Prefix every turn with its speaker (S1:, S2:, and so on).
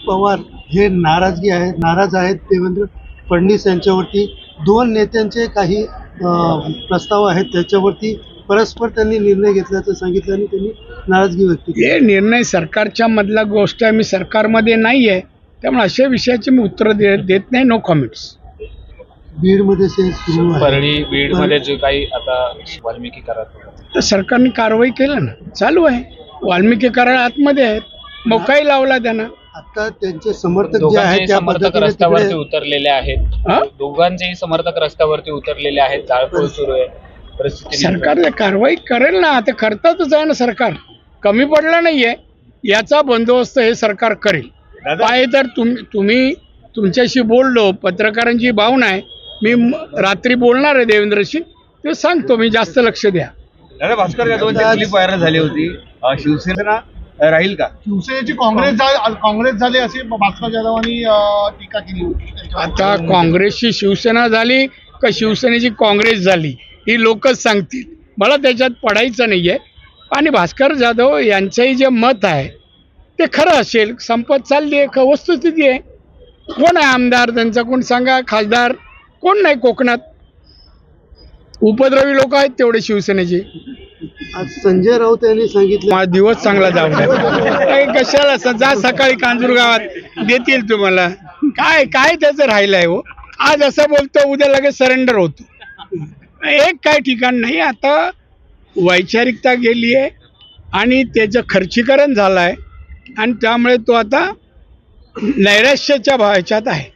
S1: पवार हे नाराज आहेत देवेंद्र फडणवीस यांच्यावरती। दोन नेत्यांचे काही प्रस्ताव आहेत त्याच्यावरती परस्पर त्यांनी निर्णय घेतल्याचं सांगितलं आणि त्यांनी नाराजगी व्यक्त केली।
S2: हे निर्णय सरकारच्या मधला गोष्ट आहे, मी सरकारमध्ये नाही आहे, त्यामुळे अशा विषयाची मी उत्तर देत नाही। No comments.
S1: बीडमध्ये सुरू आहे,
S3: परळी बीडमध्ये जे काही आता वाल्मिकी करार
S2: तर सरकारने कारवाई केलं ना, चालू आहे। वाल्मिकी करार आतमध्ये आहेत, मोकाही लावला त्यांना।
S1: आता त्यांचे समर्थक जे आहेत त्या
S3: समर्थक रस्त्यावरती उतरलेले आहेत, दोघांचेही समर्थक रस्त्यावरती उतरलेले आहेत, जाळपोळ सुरू आहे। परिस्थिती
S2: सरकार कारवाई करेल ना, आता करतातच आहे ना। सरकार कमी पडलं नाहीये, याचा बंदोबस्त हे सरकार करेल। काय तर तुम्ही तुमच्याशी बोललो, पत्रकारांची भावना आहे, मी रात्री बोलणार आहे देवेंद्रशी, ते सांगतो मी, जास्त लक्ष द्या।
S4: दादा, भास्कर जाधवांची क्लिप व्हायरल झाली होती, शिवसेना राहील का?
S5: शिवसेनेची काँग्रेस झाले असे भास्कर जाधवांनी टीका केली होती।
S2: आता काँग्रेसची शिवसेना झाली का शिवसेनेची काँग्रेस झाली ही लोकच सांगतील, मला त्याच्यात पडायचं नाहीये। आणि भास्कर जाधव यांचंही जे मत आहे ते खरं असेल, संपत चालली आहे, वस्तुस्थिती आहे। कोण आहे आमदार त्यांचा, कोण सांगा, खासदार कोण नाही कोकणात? उपद्रवी लोक आहेत तेवढे शिवसेनेचे।
S1: आज संजय राऊत यांनी सांगितलं
S2: माझा दिवस चांगला जाऊ द्या, कशाला जा सकाळी कांजूर गावात देतील तुम्हाला। काय काय त्याचं राहिलंय हो, आज असं बोलतो उद्या लगेच सरेंडर होतो, एक काय ठिकाण नाही। आता वैचारिकता गेली आहे आणि त्याचं खर्चीकरण झालं आहे आणि त्यामुळे तो आता नैराश्याच्या ह्याच्यात आहे।